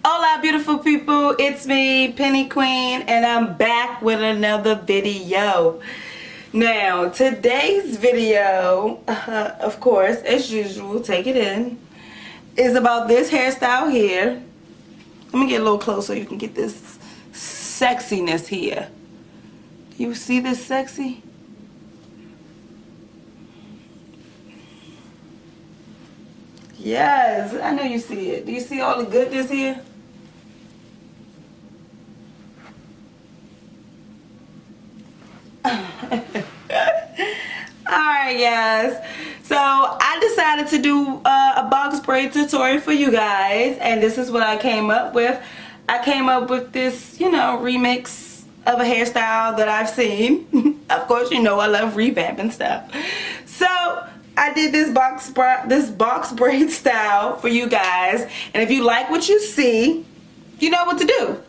Hola beautiful people, it's me Penny Queen and I'm back with another video. Now today's video, of course as usual, take it in, is about this hairstyle here. Let me get a little closer so you can get this sexiness here. Do you see this sexy? Yes, I know you see it. Do you see all the goodness here? Alright guys, so I decided to do a box braid tutorial for you guys, and this is what I came up with. I came up with this, remix of a hairstyle that I've seen. Of course, you know I love revamping stuff. So I did this box braid style for you guys, and if you like what you see, you know what to do.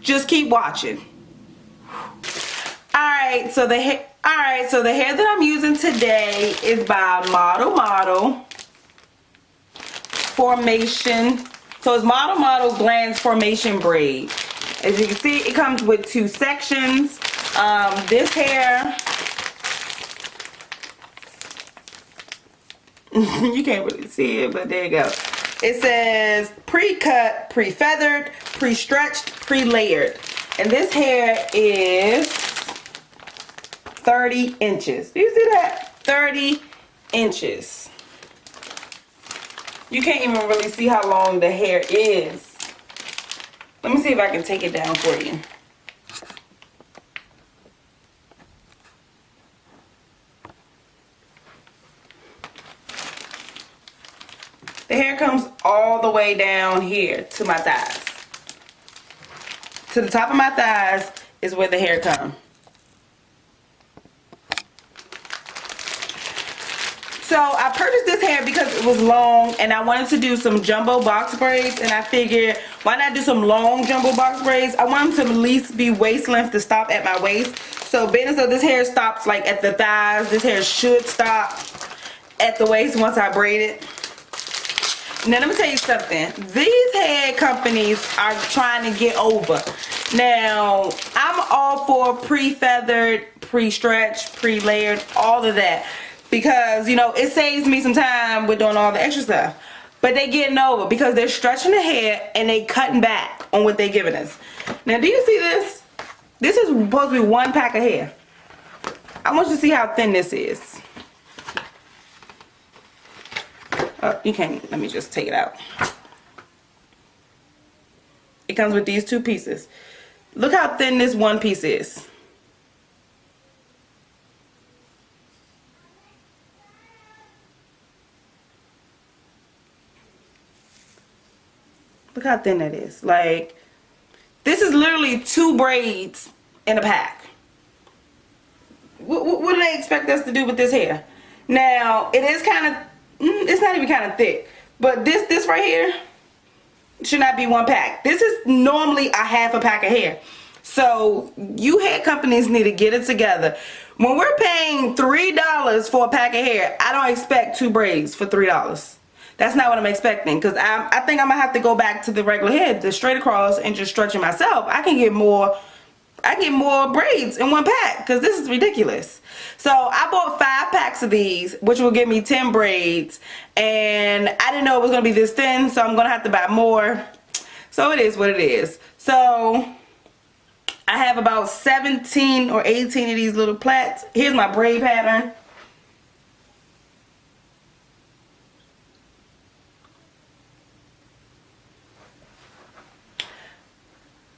Just keep watching. Alright, so the hair that I'm using today is by Model Formation. So it's Model Glands Formation Braid. As you can see, it comes with two sections. This hair, you can't really see it, but there you go. It says pre-cut, pre-feathered, pre-stretched, pre-layered. And this hair is 30 inches. Do you see that? 30 inches. You can't even really see how long the hair is. Let me see if I can take it down for you. The hair comes all the way down here to my thighs. To the top of my thighs is where the hair comes. So I purchased this hair because it was long and I wanted to do some jumbo box braids, and I figured why not do some long jumbo box braids. I want them to at least be waist length to stop at my waist. So being as though this hair stops like at the thighs, this hair should stop at the waist once I braid it. Now let me tell you something. These hair companies are trying to get over. Now I'm all for pre-feathered, pre-stretched, pre-layered, all of that. Because, it saves me some time with doing all the extra stuff. But they getting over because they're stretching the hair and they cutting back on what they're giving us. Now, do you see this? This is supposed to be one pack of hair. I want you to see how thin this is. Oh, you can't. Let me just take it out. It comes with these two pieces. Look how thin this one piece is. Look how thin that is. Like, this is literally 2 braids in a pack. What do they expect us to do with this hair? Now, it is kind of, it's not even kind of thick. But this right here should not be one pack. This is normally a half a pack of hair. So, you hair companies need to get it together. When we're paying $3 for a pack of hair, I don't expect 2 braids for $3. That's not what I'm expecting, because I think I'm going to have to go back to the regular hair, the straight across, and just stretch it myself. I get more braids in one pack, because this is ridiculous. So I bought 5 packs of these, which will give me 10 braids, and I didn't know it was going to be this thin, so I'm going to have to buy more. So it is what it is. So I have about 17 or 18 of these little plaits. Here's my braid pattern.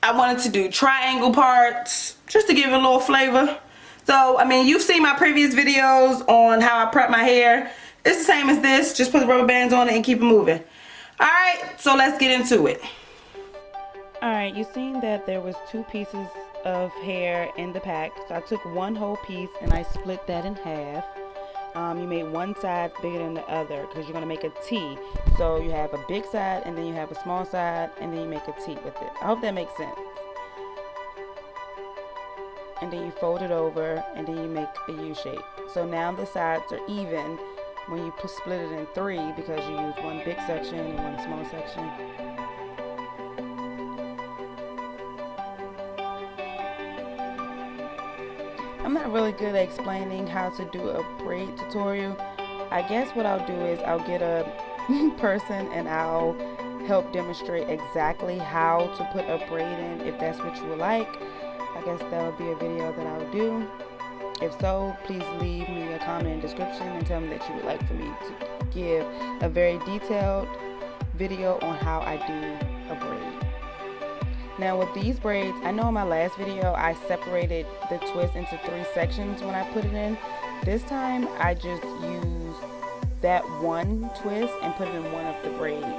I wanted to do triangle parts just to give it a little flavor. So, I mean, you've seen my previous videos on how I prep my hair. It's the same as this. Just put the rubber bands on it and keep it moving. Alright, so let's get into it. Alright, you've seen that there was 2 pieces of hair in the pack. So I took one whole piece and I split that in half. You made one side bigger than the other because you're going to make a T. So you have a big side and then you have a small side and then you make a T with it. I hope that makes sense. And then you fold it over and then you make a U shape. So now the sides are even when you split it in 3 because you use one big section and one small section. I'm not really good at explaining how to do a braid tutorial. I guess what I'll do is I'll get a person and I'll help demonstrate exactly how to put a braid in, if that's what you would like. I guess that would be a video that I'll do. If so, please leave me a comment in the description and tell me that you would like for me to give a very detailed video on how I do a braid. Now with these braids, I know in my last video I separated the twist into 3 sections when I put it in. This time I just used that one twist and put it in one of the braids. If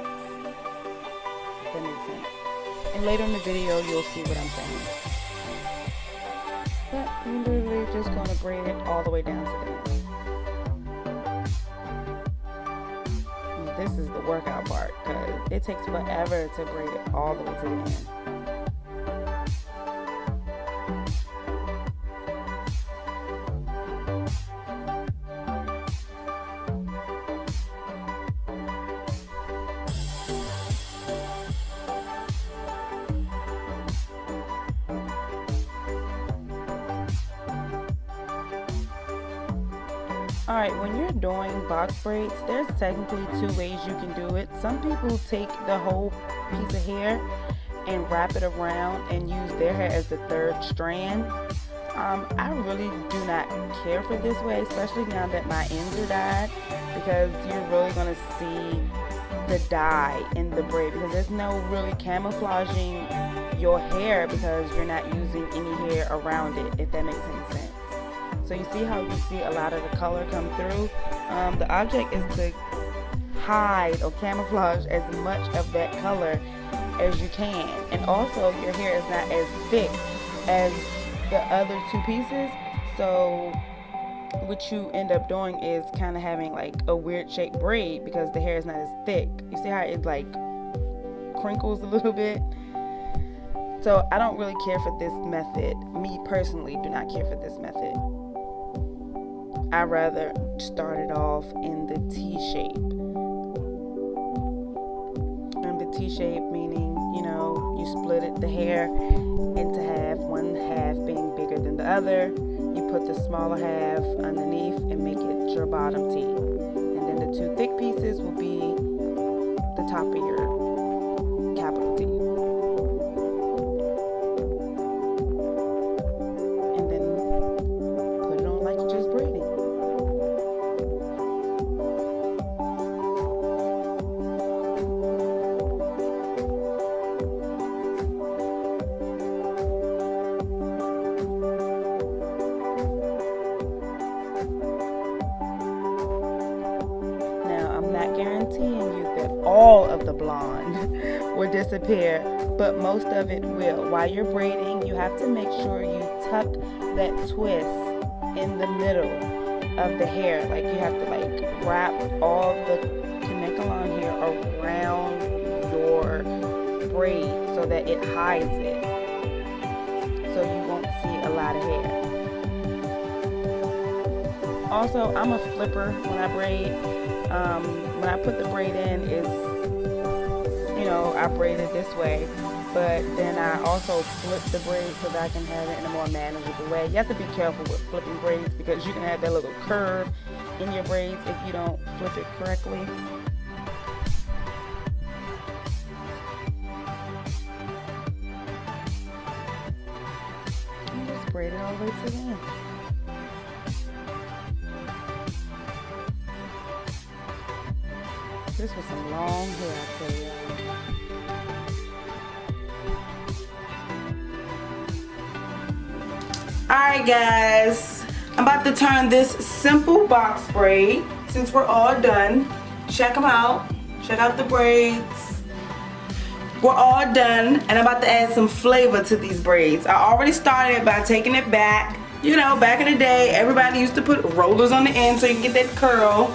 that makes sense. And later in the video you'll see what I'm saying. But I'm literally just going to braid it all the way down to the end. This is the workout part because it takes forever to braid it all the way to the end. Alright, when you're doing box braids, there's technically 2 ways you can do it. Some people take the whole piece of hair and wrap it around and use their hair as the 3rd strand. I really do not care for this way, especially now that my ends are dyed, because you're really going to see the dye in the braid, because there's no really camouflaging your hair because you're not using any hair around it, if that makes any sense. So you see how you see a lot of the color come through? The object is to hide or camouflage as much of that color as you can. And also your hair is not as thick as the other 2 pieces. So what you end up doing is kind of having like a weird shaped braid because the hair is not as thick. You see how it like crinkles a little bit? So I don't really care for this method. Me personally do not care for this method. I rather start it off in the T shape. And the T shape meaning, you know, you split it, the hair into half, one half being bigger than the other. You put the smaller half underneath and make it your bottom T. And then the 2 thick pieces will be the top of your capital T. And then put it on like you're just braiding. Guaranteeing you that all of the blonde will disappear, but most of it will. While you're braiding, you have to make sure you tuck that twist in the middle of the hair. Like you have to like wrap all the caniculon hair around your braid so that it hides it, so you won't see a lot of hair. Also, I'm a flipper when I braid. When I put the braid in, is, you know, I braid it this way, but then I also flip the braid so that I can have it in a more manageable way. You have to be careful with flipping braids because you can have that little curve in your braids if you don't flip it correctly. And just braid it all the way to the end. This was some long hair, I tell you. Alright guys, I'm about to turn this simple box braid. Since we're all done, check them out. Check out the braids. We're all done, and I'm about to add some flavor to these braids. I already started by taking it back. You know, back in the day, everybody used to put rollers on the end so you can get that curl.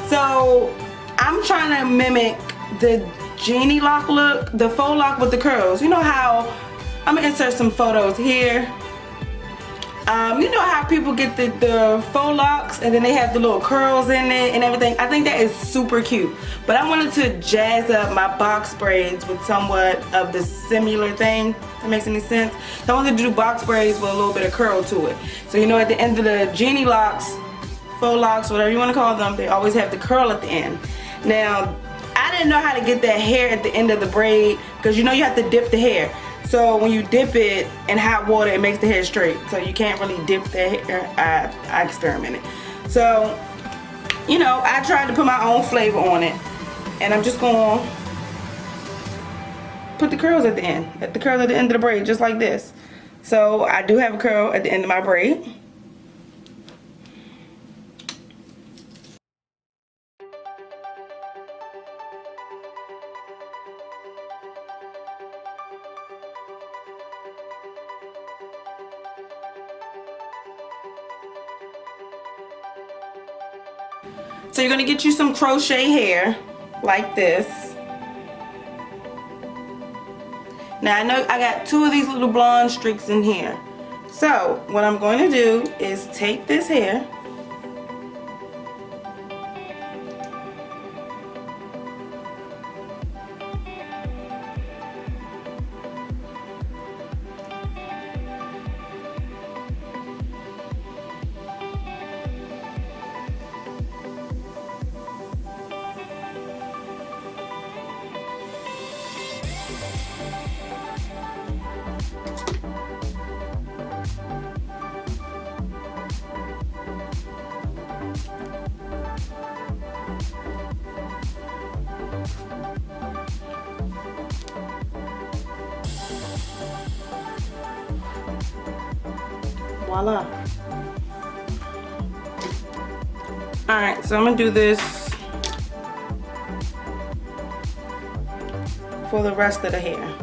So I'm trying to mimic the genie lock look, the faux lock with the curls. You know how, I'm gonna insert some photos here. You know how people get the faux locks and then they have the little curls in it and everything. I think that is super cute. But I wanted to jazz up my box braids with somewhat of the similar thing. If that makes any sense. So I wanted to do box braids with a little bit of curl to it. So you know, at the end of the genie locks, faux locks, whatever you want to call them, they always have the curl at the end. Now, I didn't know how to get that hair at the end of the braid because you know you have to dip the hair. So when you dip it in hot water, it makes the hair straight. So you can't really dip the hair. I experimented. So, you know, I tried to put my own flavor on it. And I'm just going to put the curls at the end. The curls at the end of the braid, just like this. So I do have a curl at the end of my braid. So you're going to get you some crochet hair like this. Now I know I got 2 of these little blonde streaks in here. So what I'm going to do is take this hair . Voila. Alright, so I'm going to do this for the rest of the hair.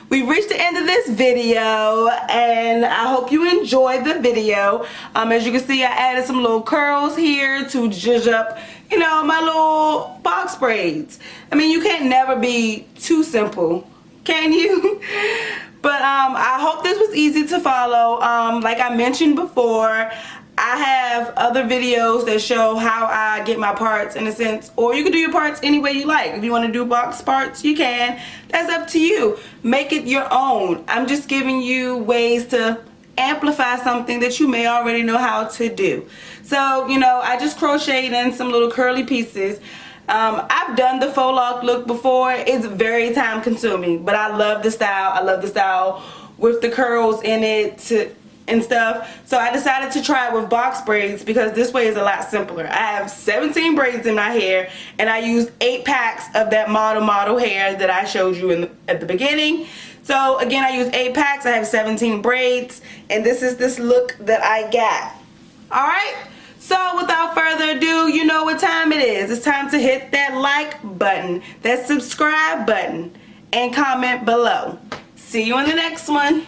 We've reached the end of this video and I hope you enjoyed the video. As you can see, I added some little curls here to zhuzh up, you know, my little box braids. I mean, you can't never be too simple, can you? But I hope this was easy to follow. Like I mentioned before, I have other videos that show how I get my parts in a sense, or you can do your parts any way you like. If you want to do box parts, you can. That's up to you. Make it your own. I'm just giving you ways to amplify something that you may already know how to do. So, you know, I just crocheted in some little curly pieces. I've done the faux lock look before. It's very time consuming, but I love the style. I love the style with the curls in it and stuff. So I decided to try it with box braids because this way is a lot simpler. I have 17 braids in my hair and I used 8 packs of that model hair that I showed you at the beginning. So again, I use 8 packs. I have 17 braids, and this is this look that I got. All right. So without further ado, you know what time it is. It's time to hit that like button, that subscribe button, and comment below. See you in the next one.